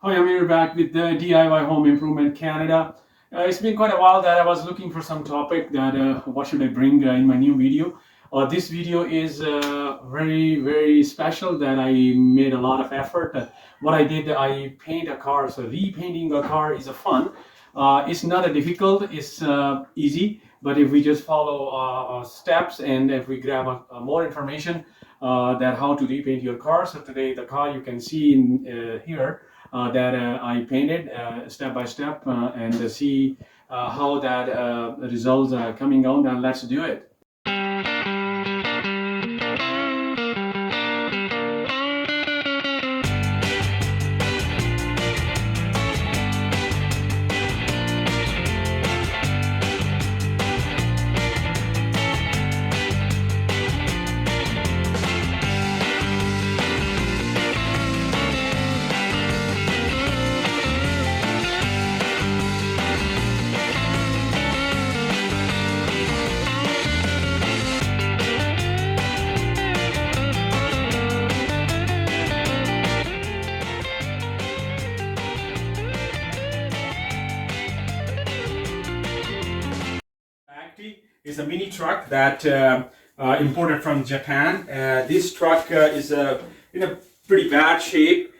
Hi, I'm here back with the DIY Home Improvement Canada. It's been quite a while that I was looking for some topic that what should I bring in my new video. This video is very special that I made a lot of effort. What I did, I paint a car. So repainting a car is a fun. It's not a difficult, it's easy. But if we just follow steps and if we grab more information that how to repaint your car. So today the car you can see in here that I painted step by step and see how that results are coming out, and let's do it. Is a mini truck that imported from Japan. This truck is in a pretty bad shape.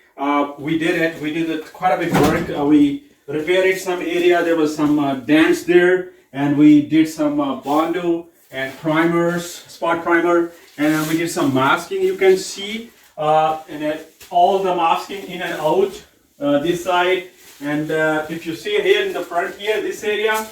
We did it quite a bit work. We repaired it some area. There was some dents there, and we did some Bondo and primers, spot primer, and we did some masking. You can see and all the masking in and out this side. And if you see here in the front here, this area,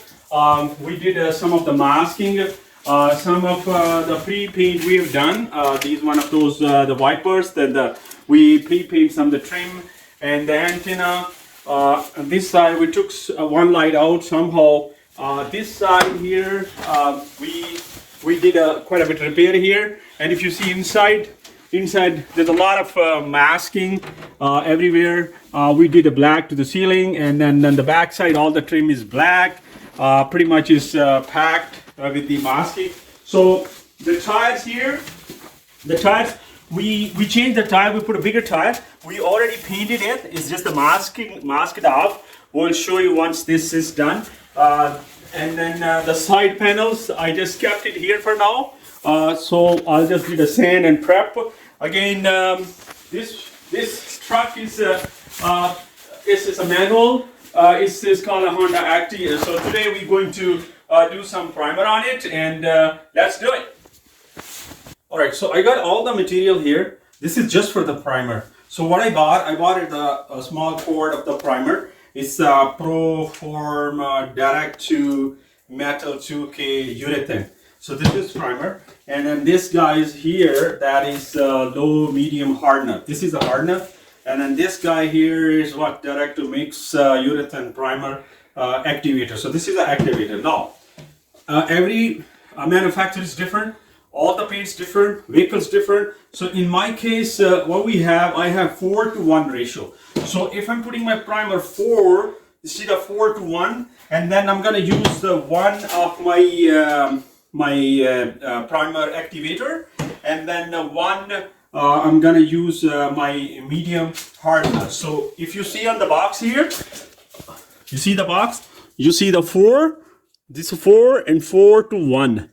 we did some of the masking, some of the pre-paint we have done. These one of those the wipers that we pre-paint some of the trim and the antenna. On this side we took one light out somehow. This side here we did quite a bit repair here, and if you see inside there's a lot of masking everywhere. We did a black to the ceiling, and then the back side all the trim is black. Pretty much is packed with the masking. So the tires here, we changed the tire. We put a bigger tire. We already painted it. It's just the mask it off. We'll show you once this is done. And then the side panels, I just kept it here for now. So I'll just do the sand and prep. Again, this truck is a manual. It's called a Honda Acti. So today we're going to do some primer on it, and let's do it. Alright, so I got all the material here. This is just for the primer. So what I bought a small quart of the primer. It's Proform Direct to Metal 2K Urethane. So this is primer, and then this guy is here, that is low medium hardener. This is a hardener. And then this guy here is what direct to mix urethane primer activator. So this is the activator. Now, every manufacturer is different. All the paints different. Vehicles different. So in my case, what we have, I have 4:1 ratio. So if I'm putting my primer 4, you see the 4:1, and then I'm gonna use the one of my primer activator, and then the one. I'm gonna use my medium hardener. So if you see on the box here, you see the box, you see the 4, this 4 and 4:1.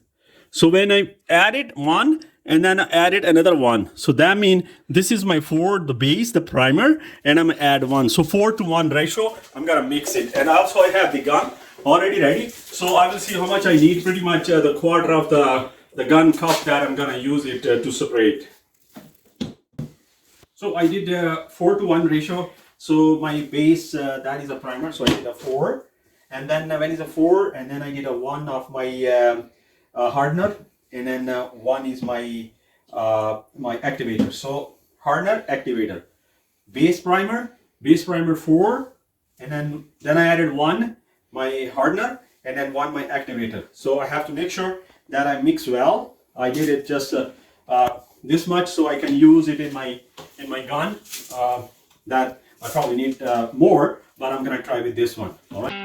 So when I added 1 and then I added another 1, so that means this is my 4, the base, the primer, and I'm gonna add 1. So 4:1 ratio, I'm gonna mix it. And also I have the gun already ready. So I will see how much I need, pretty much the quarter of the gun cup that I'm gonna use it to separate. So I did 4:1 ratio. So my base, that is a primer. So I did a 4. And then when is a 4, and then I did a 1 of my hardener. And then 1 is my my activator. So hardener, activator. Base primer 4. And then I added 1, my hardener, and then 1 my activator. So I have to make sure that I mix well. I did it just this much so I can use it in my gun. That I probably need more, but I'm gonna try with this one. All right.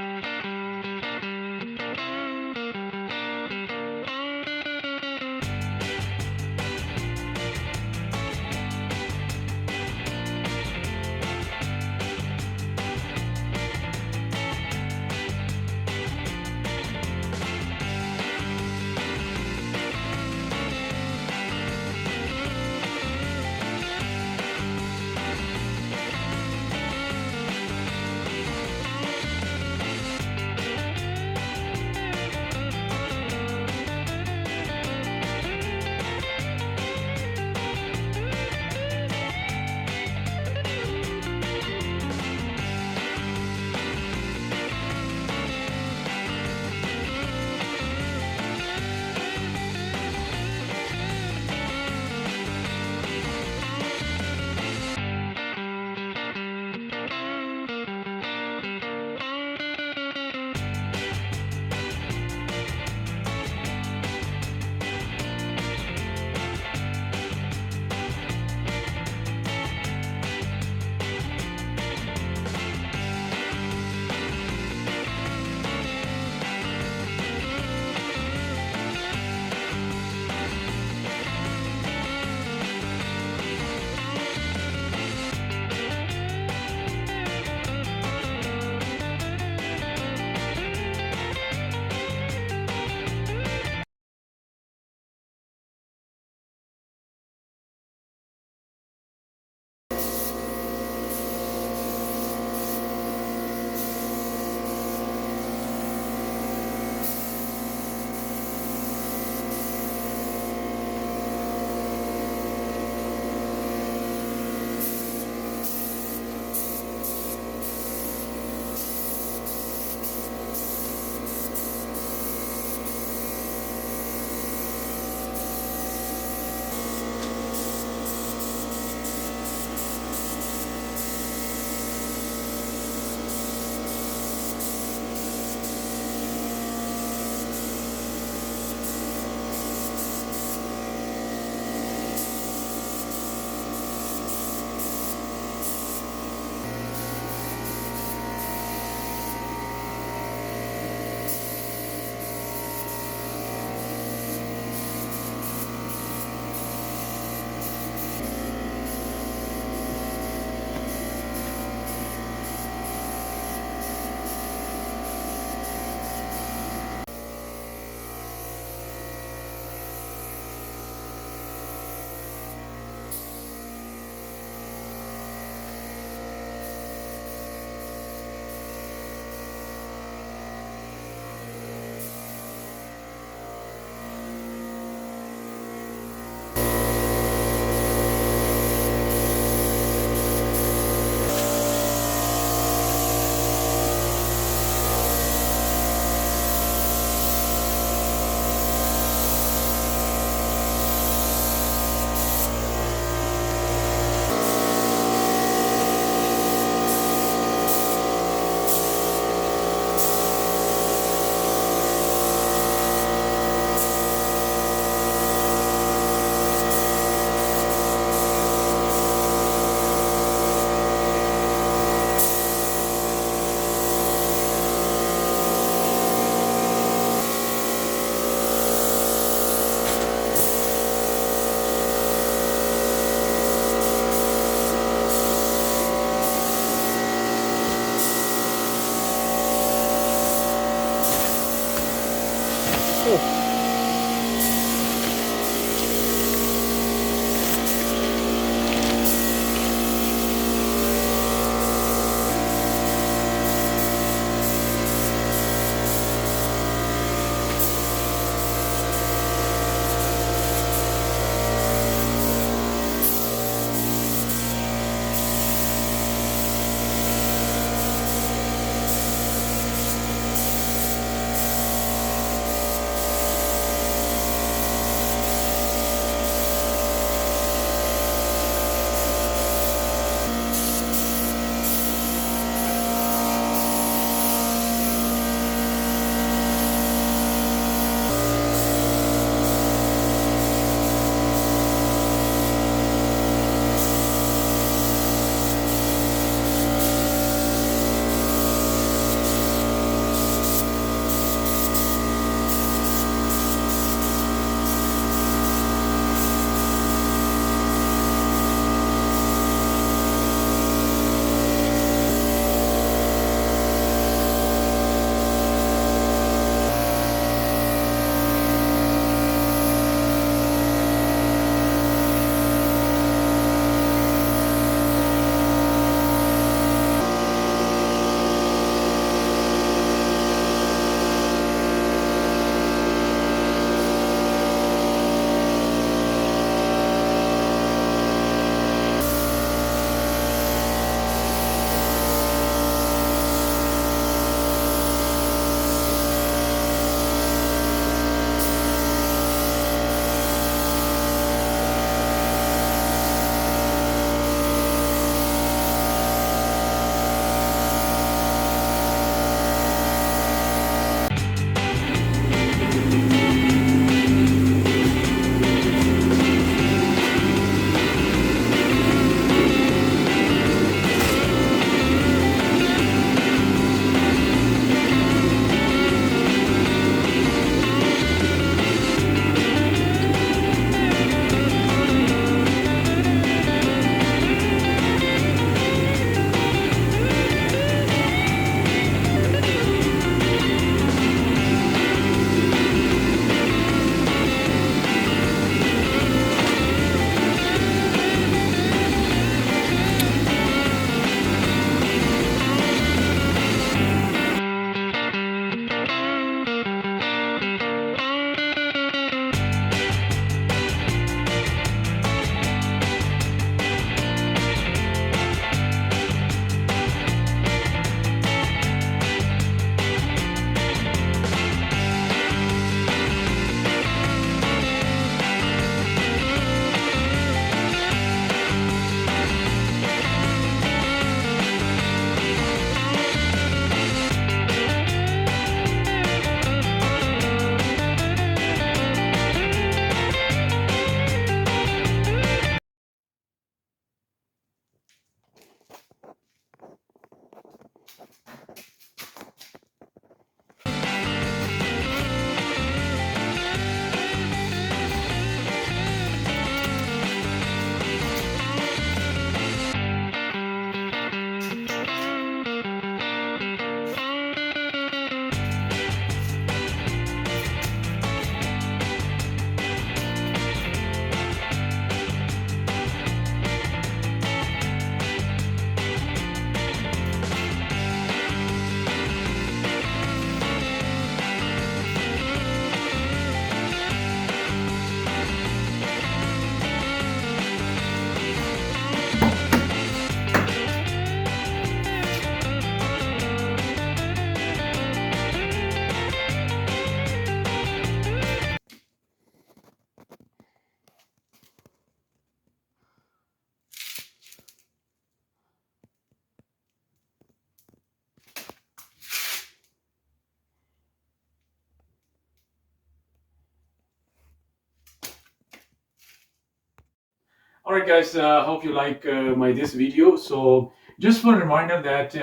All right, guys. Hope you like this video. So just for a reminder that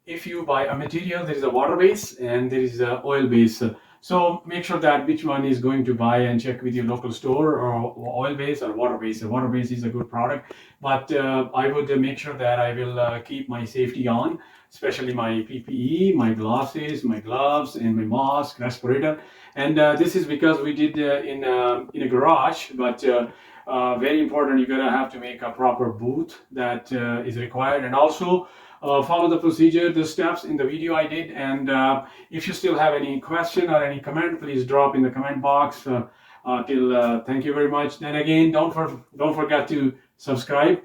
if you buy a material, there is a water base and there is a oil base. So make sure that which one is going to buy and check with your local store, or oil base or water base. The water base is a good product, but I would make sure that I will keep my safety on, especially my PPE, my glasses, my gloves, and my mask, respirator. And this is because we did in a garage, but very important. You're gonna have to make a proper booth that is required, and also follow the procedure, the steps in the video I did. And if you still have any question or any comment, please drop in the comment box. Thank you very much. Then again, don't forget to subscribe.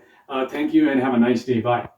Thank you and have a nice day. Bye.